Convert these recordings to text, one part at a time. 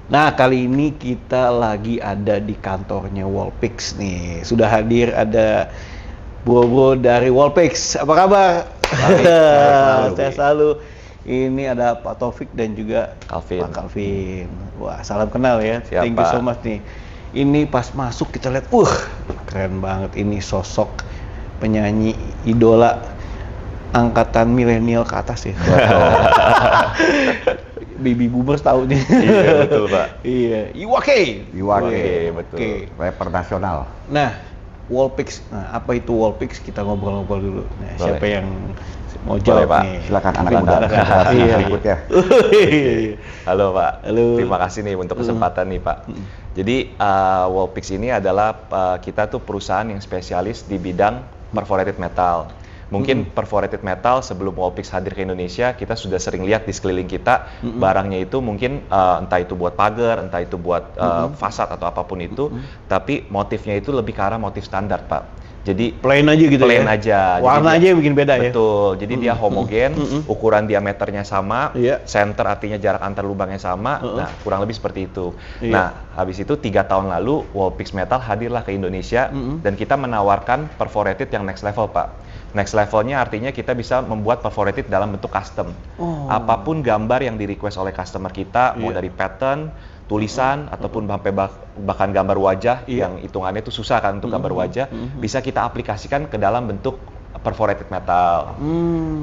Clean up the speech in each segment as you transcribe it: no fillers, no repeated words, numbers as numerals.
Nah, kali ini kita lagi ada di kantornya Wallpix nih. Sudah hadir ada bro-bro dari Wallpix. Apa kabar? Baik, Saya selalu. Ini ada Pak Taufik dan juga Calvin. Pak Calvin. Wah, salam kenal ya. Siap, Thank you so Pak. much nih. Ini pas masuk kita lihat, keren banget ini sosok penyanyi idola angkatan milenial ke atas ya. Baby boomers tahu nih. Iya, betul, Pak. Iya, Iwake. Betul. Oke. Rapper nasional. Nah, Wallpix. Nah, apa itu Wallpix? Kita ngobrol-ngobrol dulu. Nah, Boleh. siapa yang mau Boleh, jawab Pak. nih? Silakan anak Silakan. muda generasi Iya. berikutnya. Halo Pak. Halo. Terima kasih nih untuk kesempatan nih Pak. Jadi Wallpix ini adalah kita tuh perusahaan yang spesialis di bidang perforated metal. Mungkin perforated metal sebelum Wallpix hadir ke Indonesia, kita sudah sering lihat di sekeliling kita barangnya itu mungkin entah itu buat pagar, entah itu buat fasad atau apapun itu, tapi motifnya itu lebih ke arah motif standar Pak. Jadi Plain aja gitu plain ya? aja. Warna aja yang bikin beda ya? Betul. Jadi dia homogen, ukuran diameternya sama, Iya. center artinya jarak antar lubangnya sama. Nah, kurang lebih seperti itu. Iya. Nah, habis itu 3 tahun lalu Wallpix Metal hadirlah ke Indonesia dan kita menawarkan perforated yang next level, Pak. Next levelnya artinya kita bisa membuat perforated dalam bentuk custom. Oh. Apapun gambar yang di-request oleh customer kita, mau Iya. dari pattern, tulisan, ataupun sampai bahkan gambar wajah Iya. yang hitungannya itu susah kan untuk gambar wajah, bisa kita aplikasikan ke dalam bentuk perforated metal.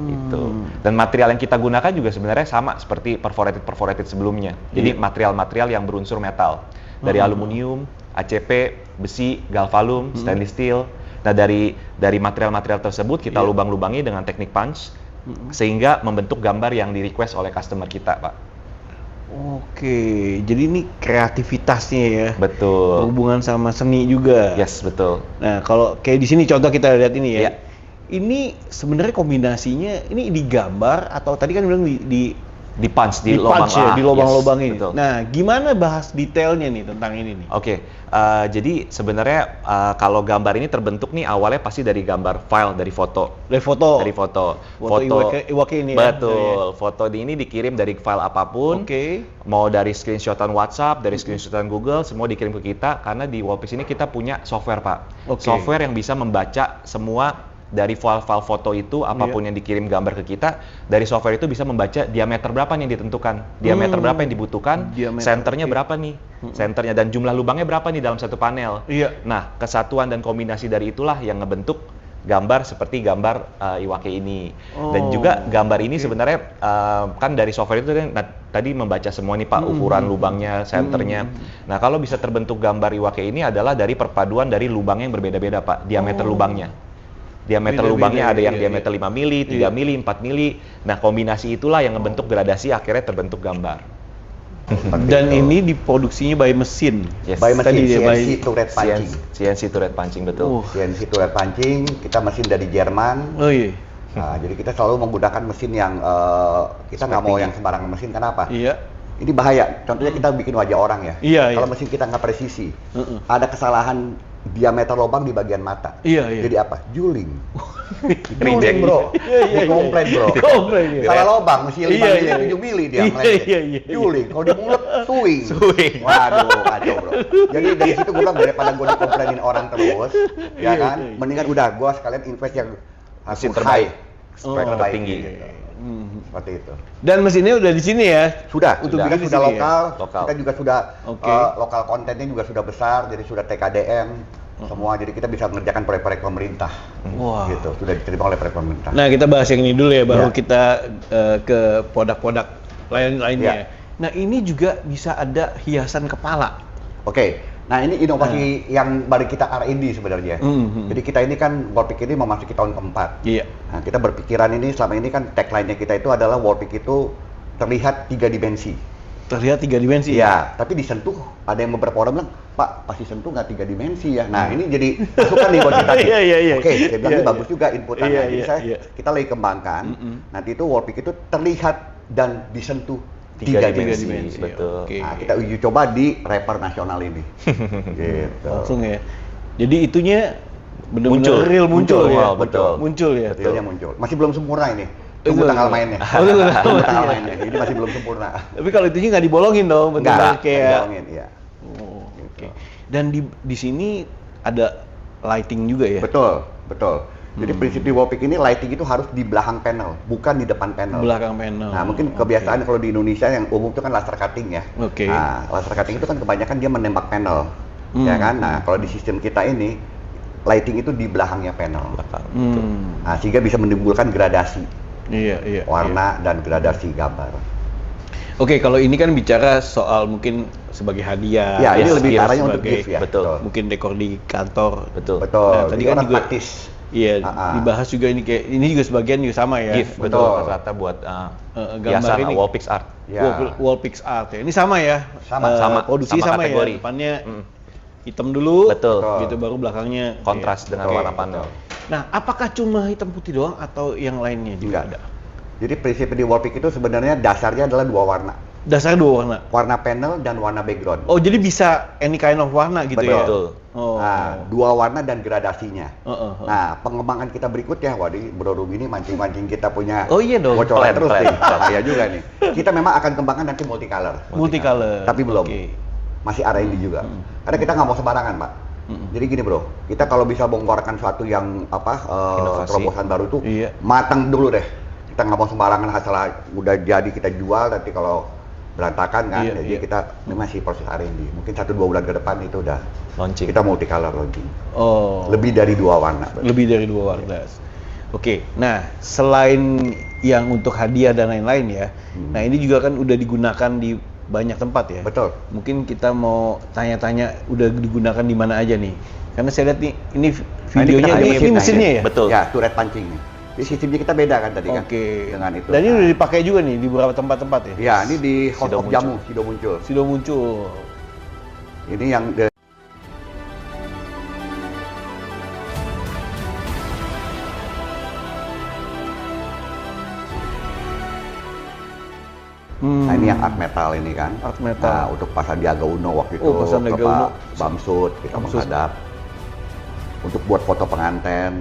Gitu. Dan material yang kita gunakan juga sebenarnya sama seperti perforated sebelumnya. Jadi material-material yang berunsur metal. Dari aluminium, ACP, besi, galvalum, stainless steel. Nah, dari material-material tersebut kita lubang-lubangi dengan teknik punch sehingga membentuk gambar yang di-request oleh customer kita, Pak. Oke, jadi ini kreativitasnya ya. Betul. Berhubungan sama seni juga. Yes, betul. Nah, kalau kayak di sini contoh kita lihat ini ya. Iya. Ini sebenarnya kombinasinya ini digambar atau tadi kan bilang Di punch, di di lubang punch ya, di lubang-lubang yes, ini. betul. Nah, gimana bahas detailnya nih tentang ini nih? Oke, jadi sebenarnya kalau gambar ini terbentuk nih awalnya pasti dari gambar file, dari foto. Dari foto. Dari foto. Iwake ini ya. Betul. Foto ini dikirim dari file apapun. Oke. Mau dari screenshotan WhatsApp, dari screenshotan Google, semua dikirim ke kita karena di Wallpix ini kita punya software, Pak. Oke. Software yang bisa membaca semua dari file-file foto itu, apapun yang dikirim gambar ke kita, dari software itu bisa membaca diameter berapa nih yang ditentukan, diameter berapa yang dibutuhkan, Diameter, senternya oke. berapa nih, senternya dan jumlah lubangnya berapa nih dalam satu panel. Iya. Nah, kesatuan dan kombinasi dari itulah yang ngebentuk gambar seperti gambar Iwake ini. Dan juga gambar ini sebenarnya kan dari software itu kan tadi membaca semua nih Pak, ukuran lubangnya, senternya. Nah, kalau bisa terbentuk gambar Iwake ini adalah dari perpaduan dari lubangnya yang berbeda-beda Pak, diameter lubangnya. Diameter Beda-beda, lubangnya ada yang iya, diameter 5 mili, 3 mili, 4 mili. Nah, kombinasi itulah yang membentuk gradasi akhirnya terbentuk gambar. Dan ini diproduksinya by mesin. Yes. By mesin Tadi dia CNC turret punching. CNC turret punching, betul. CNC turret punching, kita mesin dari Jerman. Oh iya. Nah, jadi kita selalu menggunakan mesin yang kita nggak mau yang sembarangan mesin. Kenapa? Iya. Ini bahaya. Contohnya kita bikin wajah orang ya. Iya, Kalau iya. mesin kita nggak presisi, ada kesalahan diameter lubang di bagian mata. Iya, iya. Jadi apa? Juling. Reject. Bro. Iya, Komplain bro. Komplain, iya. Salah lubang, mesti 5 Iya, mili, iya. 7 mili dia Iya, meleset. iya, iya. Juling. Kalau di mulut, swing. Swing. Waduh, kacau bro. Jadi dari situ gue bilang daripada gue dikomplainin orang terus, ya kan? iya. Mendingan udah gue sekalian invest yang Mesin full terbaik. high. Spek tertinggi. Gitu. Seperti itu. Dan mesinnya udah di sini ya. Sudah, Untuk kita bikin di sudah sini ya? lokal, Lokal. kita juga sudah Oke. lokal kontennya juga sudah besar, jadi sudah TKDM semua, jadi kita bisa mengerjakan proyek-proyek pemerintah. Wah. Gitu, sudah diterima oleh proyek pemerintah. Nah, kita bahas yang ini dulu ya, baru Ya. kita ke produk-produk lainnya. Ya. Nah, ini juga bisa ada hiasan kepala. Oke, nah ini inovasi yang baru kita R&D sebenarnya. Jadi kita ini kan Wallpix ini memasuki tahun keempat. Iya. Nah, kita berpikiran ini selama ini kan tagline-nya kita itu adalah Wallpix itu terlihat 3 dimensi. Terlihat 3 dimensi. Iya, tapi disentuh ada yang beberapa orang bilang, Pak, pasti sentuh nggak 3 dimensi ya. Nah, ini jadi masukan nih buat kita nih. Iya, iya, iya. Oke, saya bilang Iya, ini iya. bagus juga inputannya. Iya, Jadi iya. kita lagi kembangkan. Nanti itu Wallpix itu terlihat dan disentuh 3 Tiga dimensi. dimensi, betul. Oke. Nah, kita uji coba di rapper nasional ini. Gitu. Langsung ya. Jadi itunya benar-benar Muncul. real muncul Muncul, ya. wow, betul. Muncul ya. Detailnya muncul. Masih belum sempurna ini. Tunggu Itu. tanggal mainnya. Oh, tunggu Tunggu tanggal tanggal mainnya. mainnya. Ini masih belum sempurna. Tapi kalau itunya nggak dibolongin dong, benar Enggak, kayak. dibolongin, iya. Oh, oke. Dan di sini ada lighting juga ya? Betul, betul. Jadi prinsip di Wallpick ini lighting itu harus di belakang panel, bukan di depan panel. Belakang panel. Nah, mungkin kebiasaan kalau di Indonesia yang umum itu kan laser cutting ya. Oke. Nah, laser cutting itu kan kebanyakan dia menembak panel, ya kan? Nah, kalau di sistem kita ini, lighting itu di belakangnya panel. Nah, sehingga bisa menimbulkan gradasi Iya. warna dan gradasi gambar. Oke, kalau ini kan bicara soal mungkin sebagai hadiah. Ya, ini lebih gift arahnya untuk sebagai- gift ya. betul. Mungkin dekor di kantor. Betul. Betul. Nah, tadi Jadi kan orang juga- praktis. Iya, Ah. dibahas juga ini kayak ini juga sebagian juga sama ya. Gift, Betul. betul. Rata-rata buat gambar hiasan ini. Wallpick art. Ya. Wallpick art ya. Ini sama ya. Sama, sama. Produksi Sama sama, kategori. ya. Depannya hitam dulu. Betul. Gitu baru belakangnya Kontras iya. dengan Oke, warna panel. betul. Nah, apakah cuma hitam putih doang atau yang lainnya juga Enggak. ada? Jadi prinsip di Wallpick itu sebenarnya dasarnya adalah dua warna. Dasarnya dua warna. Warna panel dan warna background. Oh, jadi bisa any kind of warna gitu ya? Betul. Oh. Nah, dua warna dan gradasinya. Heeh. Nah, pengembangan kita berikutnya, waduh, Bro Ruby ini mancing-mancing kita punya Oh iya dong. bocoran Plan, terus plan. nih. Bahaya juga nih. Kita memang akan kembangkan nanti multicolor. Multicolor. Tapi belum. Oke. Masih R&D juga. Karena kita nggak mau sembarangan, Pak. Jadi gini, Bro. Kita kalau bisa bongkarkan suatu yang Inovasi. terobosan baru itu Iya. matang dulu deh. Kita nggak mau sembarangan asal udah jadi kita jual, nanti kalau berantakan kan. Iya, Jadi iya. kita ini masih proses R&D. Mungkin 1-2 bulan ke depan itu udah Launching. kita multicolor launching. Oh. Lebih dari dua warna. Lebih dari dua warna. Oke, nah selain yang untuk hadiah dan lain-lain ya, nah ini juga kan udah digunakan di banyak tempat ya. Betul. Mungkin kita mau tanya-tanya udah digunakan di mana aja nih? Karena saya lihat nih, ini videonya kita- ini mesinnya ya. Betul. Ya, turret pancing nih. Jadi sistemnya kita beda kan tadi kan Oke. dengan itu. Dan ini Nah, udah dipakai juga nih di beberapa tempat-tempat ya. ya, ini di House Sido of muncul. Jamu, Sido muncul. Sudah muncul. Ini yang Nah, ini yang art metal ini kan. Art metal. Nah, untuk Pak Sandiaga Uno waktu itu, Oh, Pak Sandiaga ke Pak Uno. Bamsud kita Bamsud. menghadap. Untuk buat foto pengantin.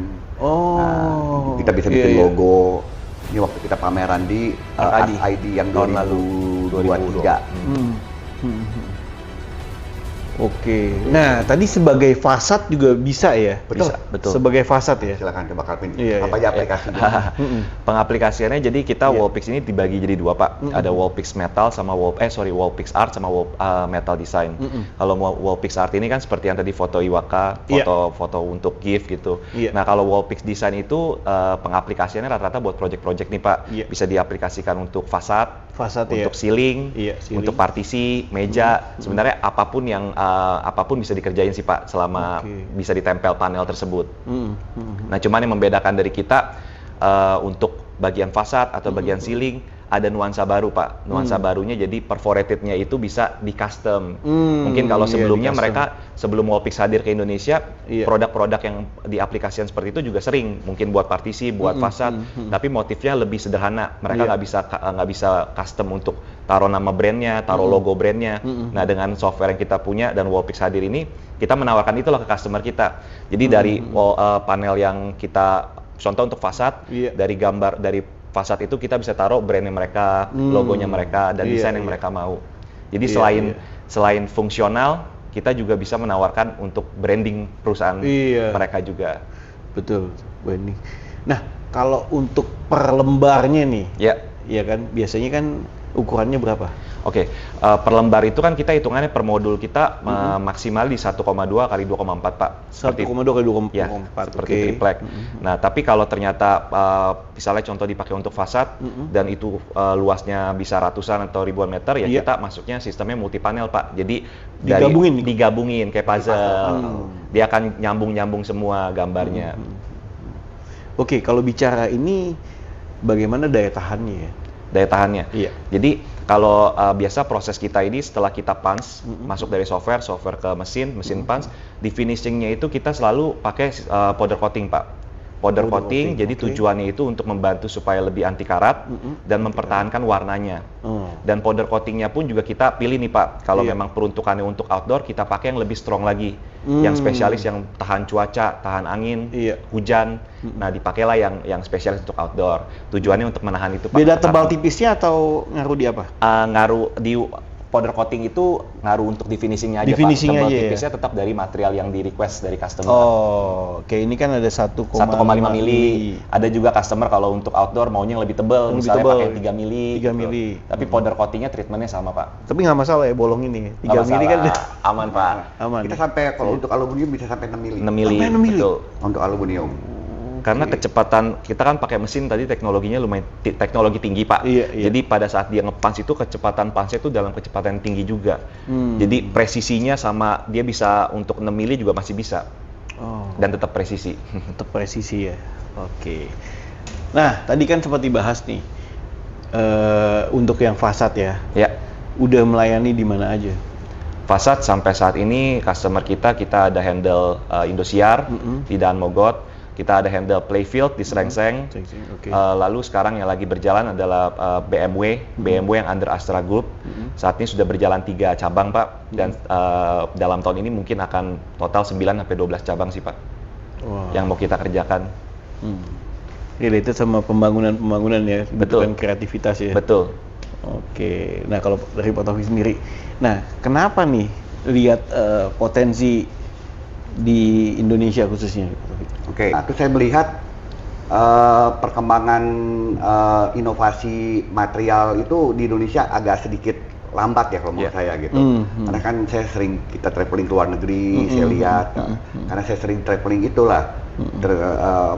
Oh. Nah, kita bisa Iya, bikin iya. logo. Ini waktu kita pameran di Art Art ID. ID yang Tahun lalu, 2023. Oke. Nah, tadi sebagai fasad juga bisa ya? Betul. Bisa, betul. Sebagai fasad ya? Silakan coba Calvin. Iya, Apa iya. aja aplikasinya? Pengaplikasiannya jadi kita Iya. Wallpix ini dibagi jadi dua, Pak. Ada Wallpix Metal sama Wallpix Art sama Metal Design. Kalau Wallpix Art ini kan seperti yang tadi foto Iwaka, Iya. foto untuk gift gitu. Iya. Nah, kalau Wallpix Design itu pengaplikasiannya rata-rata buat project-project nih, Pak. Iya. Bisa diaplikasikan untuk fasad, Fasad untuk ya. ceiling, Iya, ceiling. untuk partisi, meja. Sebenarnya apapun bisa dikerjain sih, Pak, selama Oke. bisa ditempel panel tersebut. Hmm. Nah, cuman yang membedakan dari kita untuk bagian fasad atau bagian ceiling ada nuansa baru, Pak. Nuansa barunya jadi perforatednya itu bisa di custom. Mungkin kalau Iya, sebelumnya di-custom. mereka sebelum Wallpix hadir ke Indonesia, Iya. produk-produk yang diaplikasikan seperti itu juga sering, mungkin buat partisi, buat fasad, tapi motifnya lebih sederhana. Mereka Iya. nggak bisa custom untuk taruh nama brandnya, taruh logo brandnya. Nah, dengan software yang kita punya dan Wallpix hadir ini, kita menawarkan itulah ke customer kita. Jadi dari panel yang kita contoh untuk fasad, Iya. dari gambar dari fasad itu kita bisa taruh brandnya mereka, logonya mereka, dan Iya, desain yang iya. mereka mau. Jadi Iya, selain fungsional, kita juga bisa menawarkan untuk branding perusahaan Iya. mereka juga. Betul, Wendy. Nah, kalau untuk per lembarnya nih, Ya, ya kan biasanya kan ukurannya berapa? oke. Per lembar itu kan kita hitungannya per modul kita maksimal di 1,2 kali 2,4, Pak. 1,2 kali 2,4. Ya, seperti triplek. Nah, tapi kalau ternyata misalnya contoh dipakai untuk fasad dan itu luasnya bisa ratusan atau ribuan meter, ya Iya. kita masuknya sistemnya multi panel, Pak. Jadi digabungin kayak puzzle. Dia akan nyambung semua gambarnya. Oke, kalau bicara ini bagaimana daya tahannya ya? Daya tahannya. Iya. Jadi kalau biasa proses kita ini setelah kita punch masuk dari software ke mesin punch, di finishingnya itu kita selalu pakai powder coating, Pak. powder coating. Jadi tujuannya itu untuk membantu supaya lebih anti karat dan mempertahankan warnanya. Dan powder coatingnya pun juga kita pilih nih Pak, kalau memang peruntukannya untuk outdoor, kita pakai yang lebih strong lagi, yang spesialis, yang tahan cuaca, tahan angin, hujan. Nah, dipakailah yang spesialis untuk outdoor. Tujuannya untuk menahan itu Pak. Beda tebal tipisnya atau ngaruh di apa? Ngaruh di powder coating itu ngaruh untuk di finishingnya aja Di finishing Pak. Tebal aja, tipisnya tetap dari material yang di request dari customer. Oh, oke, ini kan ada 1,5 mili. Ada juga customer kalau untuk outdoor maunya yang lebih tebal, misalnya pakai 3 mili. 3 mili. Tapi powder coatingnya treatmentnya sama Pak. Tapi nggak masalah ya bolong ini. 3 mili kan aman Pak. Aman. Kita sampai kalau untuk aluminium bisa sampai 6 mili. 6 mili. Sampai 6 mili? Betul. Untuk aluminium. Karena kecepatan, kita kan pakai mesin tadi teknologinya lumayan teknologi tinggi Pak. Jadi pada saat dia ngepans itu kecepatan pansnya itu dalam kecepatan tinggi juga. Jadi presisinya sama, dia bisa untuk 6 mili juga masih bisa. Dan tetap presisi. Tetap presisi ya. Oke. Nah, tadi kan sempat dibahas nih untuk yang fasad ya. Ya. Udah melayani di mana aja? Fasad sampai saat ini customer kita ada handle Indosiar di Daan Mogot. Kita ada handle Playfield di Srengseng. Lalu sekarang yang lagi berjalan adalah BMW yang under Astra Group. Saat ini sudah berjalan 3 cabang Pak, dan dalam tahun ini mungkin akan total 9-12 cabang sih Pak, yang mau kita kerjakan. Related sama pembangunan ya, betul, kreativitas ya. Betul. Oke, nah kalau dari Pak Taufik sendiri, nah kenapa nih lihat potensi di Indonesia khususnya? Oke, nah, itu saya melihat perkembangan inovasi material itu di Indonesia agak sedikit lambat ya kalau menurut saya gitu. Karena kan saya sering kita traveling ke luar negeri, saya lihat, karena saya sering traveling itulah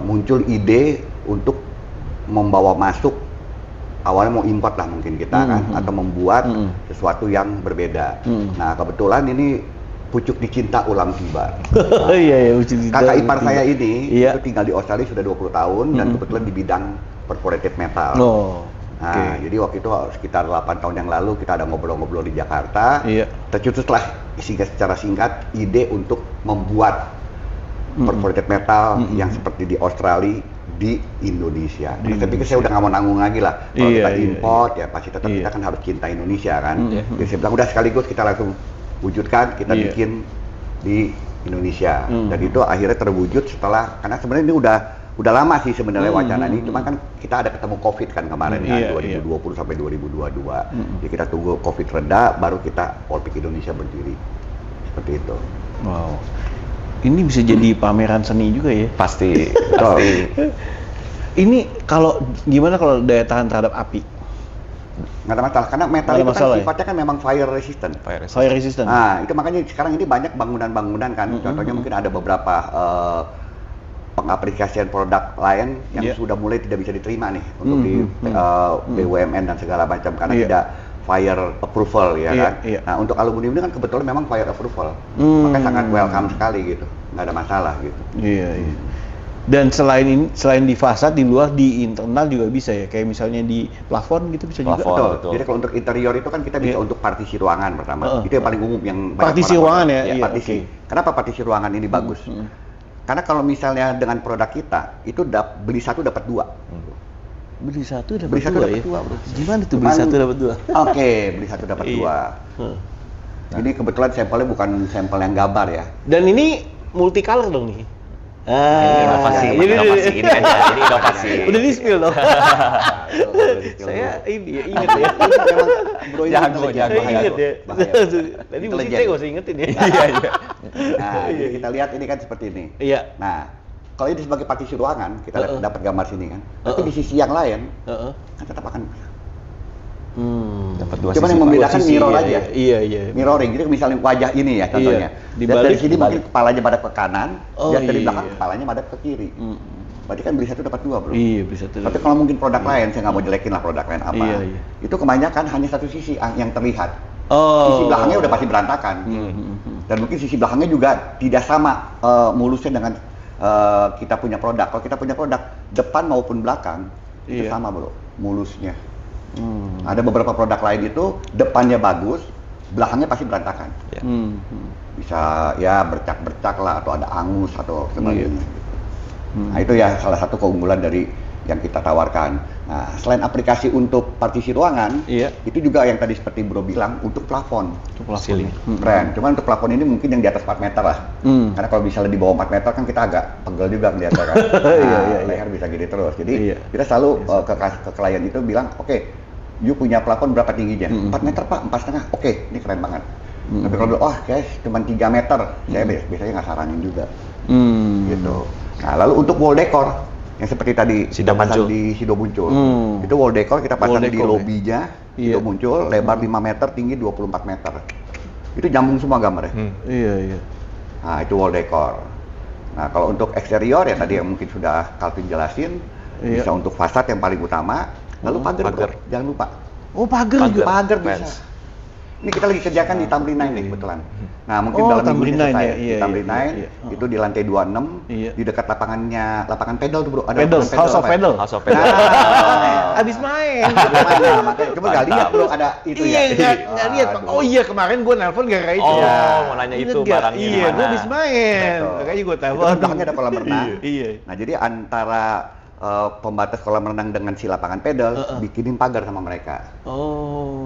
muncul ide untuk membawa masuk, awalnya mau import lah mungkin kita kan, atau membuat sesuatu yang berbeda. Nah kebetulan ini pucuk dicinta ulang tiba. Iya, kakak ipar saya ini itu tinggal di Australia sudah 20 tahun dan kebetulan di bidang perforated metal. Nah, jadi waktu itu sekitar 8 tahun yang lalu kita ada ngobrol-ngobrol di Jakarta. Tercetuslah secara singkat ide untuk membuat perforated metal yang seperti di Australia di Indonesia. Nah, saya pikir saya udah nggak mau nanggung lagi lah. Kalau kita import ya pasti tetap kita kan harus cinta Indonesia kan. Jadi saya bilang udah sekaligus kita langsung wujudkan, kita bikin di Indonesia. Dan itu akhirnya terwujud setelah, karena sebenarnya ini udah lama sih sebenarnya wacana ini, cuma kan kita ada ketemu COVID kan kemarin ya, 2020 sampai 2022. Jadi kita tunggu COVID reda, baru kita Polpik Indonesia berdiri. Seperti itu. Wow. Ini bisa jadi pameran seni juga ya? Pasti, pasti. Ini gimana kalau daya tahan terhadap api? Nggak ada masalah, karena metal itu kan sifatnya kan memang fire resistant. Fire resistant. Nah, itu makanya sekarang ini banyak bangunan-bangunan kan. Contohnya mungkin ada beberapa pengaplikasian produk lain yang sudah mulai tidak bisa diterima nih untuk di BUMN dan segala macam karena tidak fire approval ya kan. Nah, untuk aluminium ini kan kebetulan memang fire approval. Makanya sangat welcome sekali gitu. Nggak ada masalah gitu. Dan selain di fasad, di luar, di internal juga bisa ya, kayak misalnya di plafon gitu bisa juga. Betul. Jadi kalau untuk interior itu kan kita bisa untuk partisi ruangan pertama. Itu yang paling umum yang partisi ruangan ya. Partisi. Kenapa partisi ruangan ini bagus? Karena kalau misalnya dengan produk kita itu beli satu dapat 2. Beli satu dapat 2 ya. Gimana tuh beli satu dapat 2? Oke, beli satu dapat 2. Ini kebetulan sampelnya bukan sampel yang gambar ya. Dan ini multicolor dong nih. Inovasi. Udah di spill dong. Saya ini ingat ya. Jago. Ingat ya. Tadi mesti saya nggak usah ingetin ya. Nah, kita lihat ini kan seperti ini. Nah, kalau ini sebagai partisi ruangan, kita dapat gambar sini kan. Tapi di sisi yang lain, kan tetap akan dapat 2 cuma sisi. yang membedakan mirror aja. Iya. Mirroring. Jadi misalnya wajah ini ya contohnya. Dari sini mungkin kepalanya madep ke kanan, dari belakang kepalanya madep ke kiri. Berarti kan beli satu dapat 2 bro. Iya, beli satu. Tapi kalau mungkin produk lain, saya nggak mau jelekin lah produk lain apa. Itu kebanyakan hanya satu sisi yang terlihat. Sisi belakangnya udah pasti berantakan. Dan mungkin sisi belakangnya juga tidak sama mulusnya dengan kita punya produk. Kalau kita punya produk depan maupun belakang itu sama bro, mulusnya. Ada beberapa produk lain itu depannya bagus, belakangnya pasti berantakan. Bisa ya bercak-bercak lah atau ada angus atau sebagainya. Nah itu ya salah satu keunggulan dari yang kita tawarkan. Nah selain aplikasi untuk partisi ruangan, itu juga yang tadi seperti Bro bilang untuk plafon. Untuk plafon. Keren. Cuman untuk plafon ini mungkin yang di atas 4 meter lah. Karena kalau misalnya di bawah 4 meter kan kita agak pegel juga melihatnya kan. Leher bisa gini terus. Jadi kita selalu ke klien itu bilang, oke, you punya plafon berapa tingginya? 4 meter Pak, 4,5. Oke, ini keren banget. Tapi kalau guys cuma 3 meter, saya biasanya nggak saranin juga. Gitu. Nah lalu untuk wall decor yang seperti tadi kita pasang di Sido Muncul, itu wall decor kita pasang di lobbynya Sido Muncul, lebar 5 meter, tinggi 24 meter. Itu nyambung semua gambarnya. Nah itu wall decor. Nah kalau untuk eksterior ya tadi yang mungkin sudah Calvin jelasin, bisa untuk fasad yang paling utama, lalu pagar. Jangan lupa. Oh pagar juga. Pagar bisa. Ini kita lagi kerjakan di Tamrin 9 nih kebetulan. Nah mungkin dalam minggu ini selesai. Di Tamrin 9 itu di lantai 26, di dekat lapangan pedal tuh Bro. Ada pedal, House of Pedal. Abis main. Coba gak lihat Bro ada itu ya. Nggak lihat. Oh iya kemarin gue nelpon gara-gara itu. Oh mau nanya itu barangnya. Iya gue abis main. Makanya gue telepon. Itu belakangnya ada kolam renang. Nah jadi antara pembatas kolam renang dengan si lapangan pedal bikinin pagar sama mereka.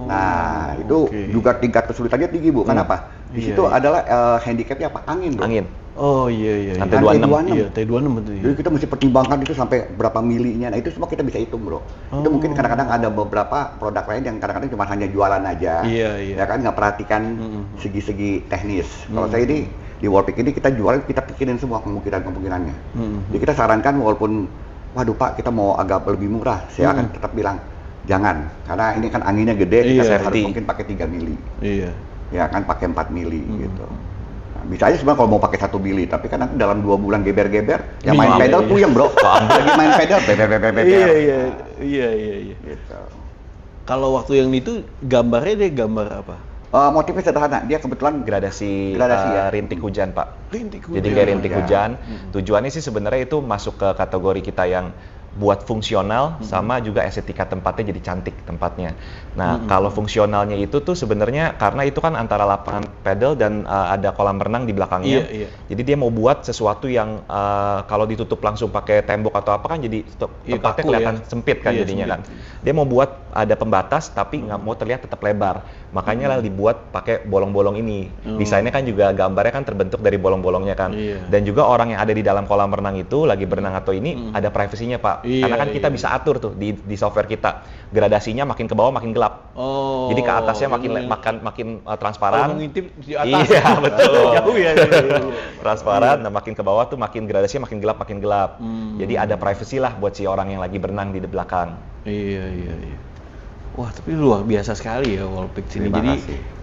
Nah itu juga tingkat kesulitannya tinggi Bu. Kenapa? Di situ adalah handicapnya apa? Angin Bro. Angin. Oh iya. Lantai 26. Iya, lantai 26 betul. Jadi kita mesti pertimbangkan itu sampai berapa milinya. Nah itu semua kita bisa hitung Bro. Itu mungkin kadang-kadang ada beberapa produk lain yang kadang-kadang cuma hanya jualan aja. Ya kan nggak perhatikan segi-segi teknis. Kalau saya ini di Wallpick ini kita jual, kita pikirin semua kemungkinan-kemungkinannya. Jadi kita sarankan walaupun waduh Pak, kita mau agak lebih murah, saya akan tetap bilang jangan, karena ini kan anginnya gede, kita harus mungkin pakai 3 mili, ya kan pakai 4 mili gitu. Nah, bisa aja sebenarnya kalau mau pakai 1 mili, tapi kan nanti dalam 2 bulan geber-geber, yang main pedal puyeng Bro, lagi main pedal, Iya. Gitu. Kalau waktu yang itu gambarnya dia gambar apa? Motifnya sederhana, dia kebetulan gradasi ya? rintik hujan Pak. Rintik hujan. Jadi kayak rintik hujan. Tujuannya sih sebenarnya itu masuk ke kategori kita yang buat fungsional sama juga estetika tempatnya jadi cantik tempatnya. Nah kalau fungsionalnya itu tuh sebenarnya karena itu kan antara lapangan pedal dan ada kolam renang di belakangnya. Jadi dia mau buat sesuatu yang kalau ditutup langsung pakai tembok atau apa kan jadi tempatnya kelihatan sempit kan jadinya kan. Dia mau buat ada pembatas tapi nggak mau terlihat tetap lebar. Makanya lah dibuat pakai bolong-bolong ini. Desainnya kan juga gambarnya kan terbentuk dari bolong-bolongnya kan. Dan juga orang yang ada di dalam kolam renang itu lagi berenang atau ini ada privasinya Pak. Karena kan kita bisa atur tuh di software kita. Gradasinya makin ke bawah makin gelap. Jadi ke atasnya makin transparan. Kalau mengintip di atas. Iya, betul. Jauh ya. Transparan, nah makin ke bawah tuh makin gradasinya makin gelap. Jadi ada privacy lah buat si orang yang lagi berenang di belakang. Iya. Wah, tapi luar biasa sekali ya Wallpick ini. Jadi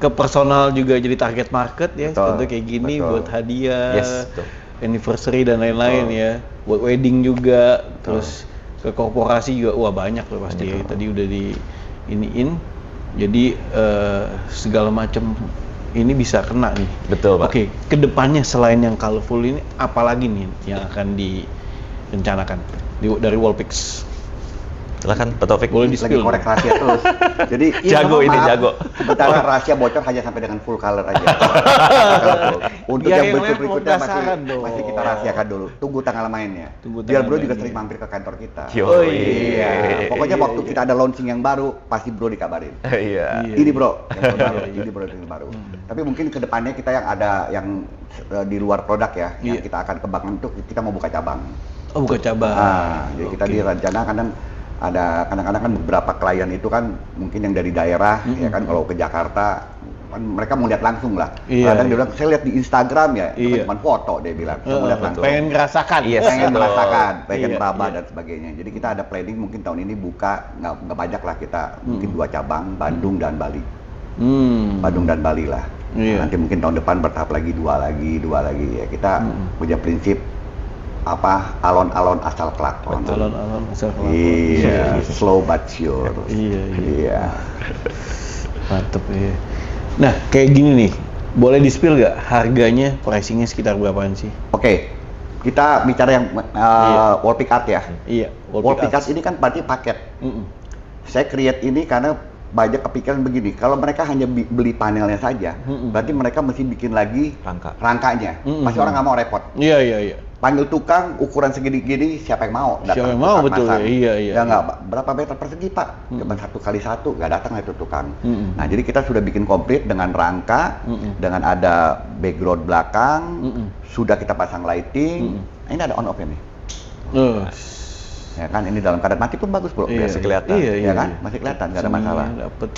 ke personal juga jadi target market ya. Contoh kayak gini buat hadiah, anniversary dan lain-lain ya. Buat wedding juga, terus ke korporasi juga, wah banyak loh pasti ya. Tadi udah di iniin, jadi segala macam ini bisa kena nih. Betul Pak. Oke, kedepannya selain yang colorful ini, apalagi nih yang akan direncanakan dari Wallpick? Silakan Pak Taufik. Boleh lagi korek rahasia terus. Jadi jago ini jago. Sementara rahasia bocor hanya sampai dengan full color aja. Untuk yang berikutnya masih kita rahasiakan dulu. Tunggu tanggal mainnya. Biar Bro juga sering mampir ke kantor kita. Oh iya. Pokoknya waktu kita ada launching yang baru pasti Bro dikabarin. Iya. Ini Bro yang baru. Ini Bro yang baru. Tapi mungkin kedepannya kita yang ada yang di luar produk ya, yang kita akan kembangkan itu kita mau buka cabang. Oh buka cabang. Jadi kita direncanakan ada kadang-kadang kan beberapa klien itu kan mungkin yang dari daerah ya kan kalau ke Jakarta kan mereka mau lihat langsung lah. Kadang dia bilang saya lihat di Instagram ya, itu kan cuma foto dia bilang. Saya mau lihat langsung. Pengen ngerasakan. Pengen merasakan, pengen meraba dan sebagainya. Jadi kita ada planning mungkin tahun ini buka nggak banyak lah kita mungkin 2 cabang Bandung dan Bali. Bandung dan Bali lah. Nanti mungkin tahun depan bertahap lagi 2 lagi ya. Kita punya prinsip alon-alon asal kelakon. Alon-alon asal kelakon. Iya, slow but sure. Iya. Mantep ya. Nah, kayak gini nih, boleh di-spill nggak harganya, pricingnya sekitar berapaan sih? Oke, kita bicara yang Wallpick Art ya. Iya. Wallpick Art ini kan berarti paket. Saya create ini karena banyak kepikiran begini, kalau mereka hanya beli panelnya saja, berarti mereka mesti bikin lagi rangkanya. Pasti orang nggak mau repot. Iya. panggil tukang ukuran segini-gini, siapa yang mau? Siapa yang mau, betul. Iya. Ya nggak, berapa meter persegi Pak? Cuma 1x1, nggak datang itu tukang. Nah, jadi kita sudah bikin komplit dengan rangka, dengan ada background belakang, sudah kita pasang lighting. Nah, ini ada on off ini. Ya kan, ini dalam keadaan mati pun bagus bro, masih kelihatan. Ya kan, masih kelihatan, nggak ada masalah.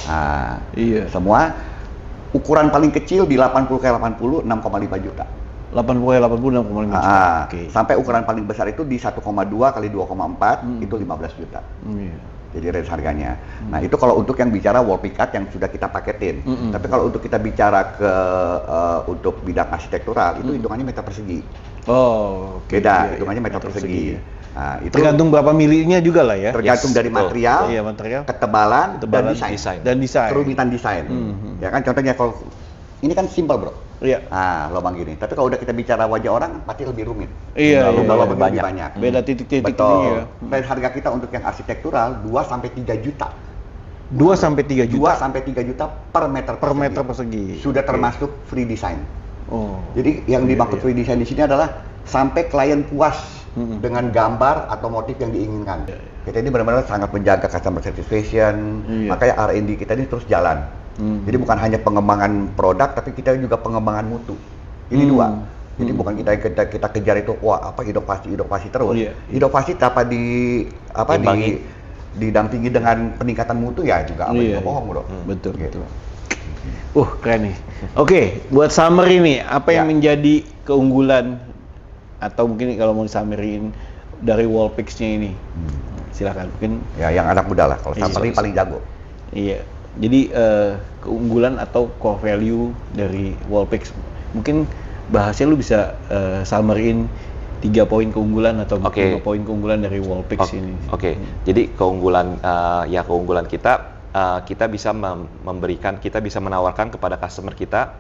Nah, iya. Semua ukuran paling kecil di 80x80 6,5 juta. 80x80 6,5 juta. Sampai ukuran paling besar itu di 1,2 kali 2,4 itu 15 juta. Jadi range harganya. Nah, itu kalau untuk yang bicara wall pick art yang sudah kita paketin. Tapi kalau untuk kita bicara ke untuk bidang arsitektural itu hitungannya meter persegi. Oh, beda, hitungannya meter persegi. Nah, itu tergantung berapa milinya juga lah ya. Tergantung dari material, ketebalan, dan desain. Kerumitan desain. Ya kan, contohnya kalau ini kan simpel bro. Iya. Nah, lubang gini. Tapi kalau udah kita bicara wajah orang, pasti lebih rumit. Iya. Lebih banyak. Beda titik-titik. Betul. Dan harga kita untuk yang arsitektural 2-3 juta. 2-3 juta. 2-3 juta per meter persegi. Sudah termasuk free design. Jadi yang dimaksud free design di sini adalah sampai klien puas dengan gambar atau motif yang diinginkan. Kita ini benar-benar sangat menjaga customer satisfaction. Makanya R&D kita ini terus jalan. Jadi bukan hanya pengembangan produk, tapi kita juga pengembangan mutu. Ini dua. Jadi bukan kita kejar itu inovasi terus. Inovasi didampingi dengan peningkatan mutu ya juga bohong bro. Betul. Keren nih. Oke, buat summary nih, apa yang menjadi keunggulan atau mungkin kalau mau disameriin dari Wallpix-nya ini? Silakan. Mungkin ya yang anak muda lah, kalau summary paling jago. Iya. Jadi keunggulan atau core value dari Wallpix, mungkin bahasnya lu bisa summary-in 3 poin keunggulan atau 5 poin keunggulan dari Wallpix ini. Jadi keunggulan kita bisa kita bisa menawarkan kepada customer kita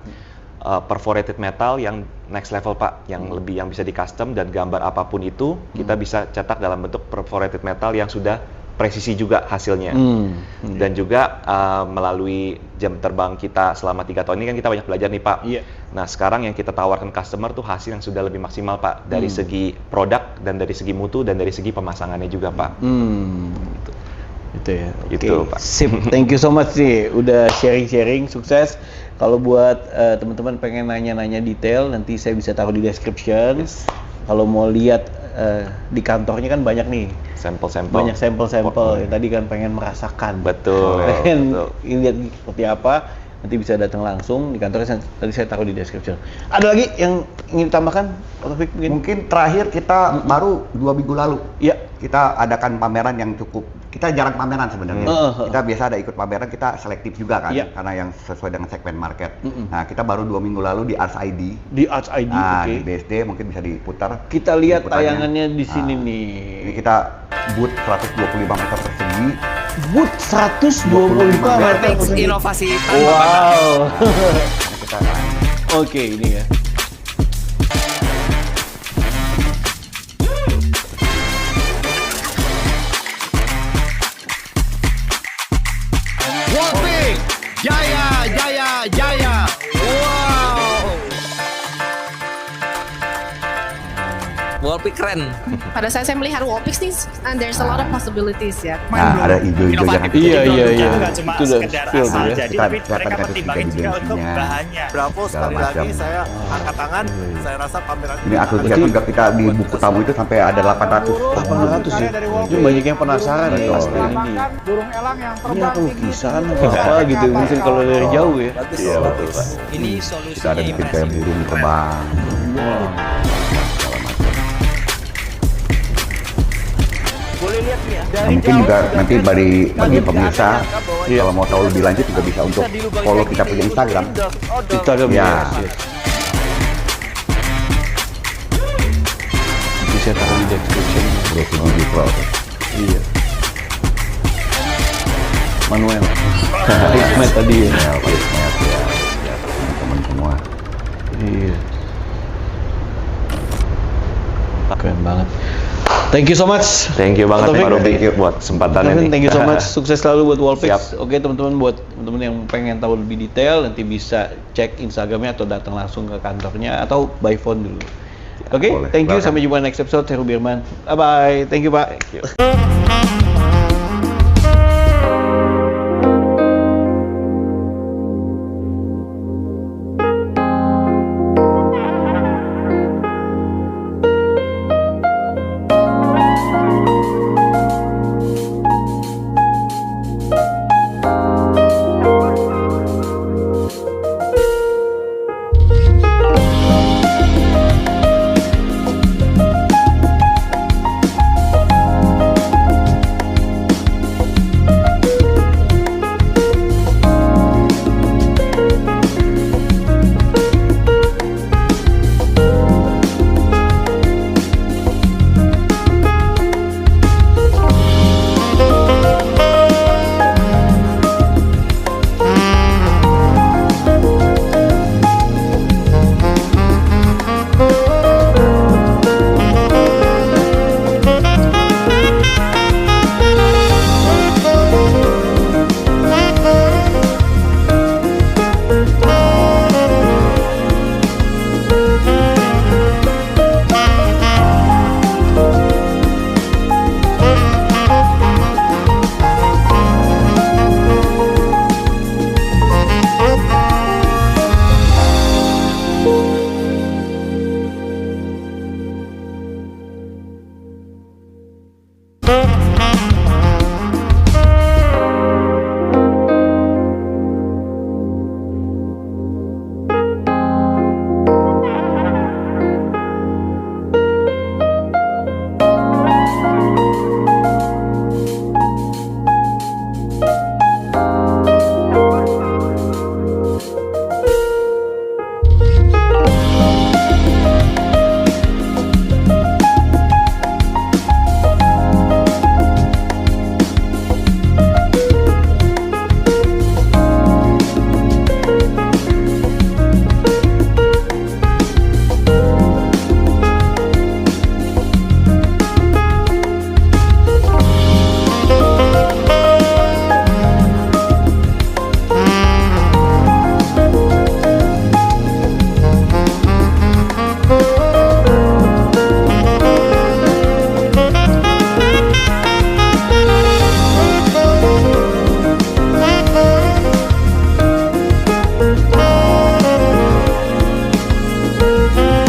perforated metal yang next level Pak, yang bisa di custom, dan gambar apapun itu kita bisa cetak dalam bentuk perforated metal yang sudah presisi juga hasilnya. Dan juga melalui jam terbang kita selama 3 tahun ini kan kita banyak belajar nih Pak. Nah, sekarang yang kita tawarkan customer tuh hasil yang sudah lebih maksimal Pak, dari segi produk dan dari segi mutu dan dari segi pemasangannya juga Pak. Itu ya. Itu Pak. Sip. Thank you so much nih udah sharing-sharing, sukses. Kalau buat teman-teman pengen nanya-nanya detail, nanti saya bisa taruh di description. Kalau mau lihat di kantornya kan banyak nih sampel-sampel. Banyak sampel-sampel. Ya, tadi kan pengen merasakan. Betul. Pengen lihat seperti apa, nanti bisa datang langsung di kantornya. Tadi saya taruh di description. Ada lagi yang ingin ditambahkan? Mungkin terakhir kita baru 2 minggu lalu. Iya. Kita adakan pameran yang cukup. Kita jarang pameran sebenarnya. Kita biasa ada ikut pameran, kita selektif juga kan, karena yang sesuai dengan segmen market. Nah, kita baru 2 minggu lalu di Arts ID. Di Arts ID, di BSD mungkin bisa diputar. Kita lihat tayangannya di sini nih. Ini kita booth 125 meter persegi. Booth 125 meter persegi. Inovasi. Wow. Oke, ini ya. Jaya. Wow. Wallpix keren. Pada saat saya melihat Wallpix nih, there's a lot of possibilities ya. Nah, ada hijau-hijau jangan. Iya. Bukan cuma sekedar asal jadi, tapi mereka pertimbangin juga untuk bahannya. Bravo, sekali lagi saya angkat tangan. Saya rasa pameran ini asosiasi juga kita di buku tamu itu sampai ada 800 ya. Itu banyak yang penasaran ya pasti ini. Burung elang yang Ini apa lukisan apa gitu mungkin kalau dari jauh ya. Iya betul Pak. Ini solusinya kita ada bikin kayak burung terbang. boleh lihat nih ya. Nah, mungkin juga nanti bagi pemirsa kalau mau tahu lebih lanjut juga bisa untuk follow kita punya Instagram. Instagram ya. Bisa taruh di description. Iya. Manuel. Hikmet tadi ya. Teman-teman semua. Iya. Keren banget. Thank you so much. Thank you banget Pak Ruby buat kesempatan ini. Thank you so much. Sukses selalu buat Wallpix. Oke teman-teman, buat teman-teman yang pengen tahu lebih detail nanti bisa cek Instagramnya atau datang langsung ke kantornya atau by phone dulu. Oke, thank you. Sampai jumpa next episode. Saya Rubirman. Bye bye. Thank you, Pak. Thank you.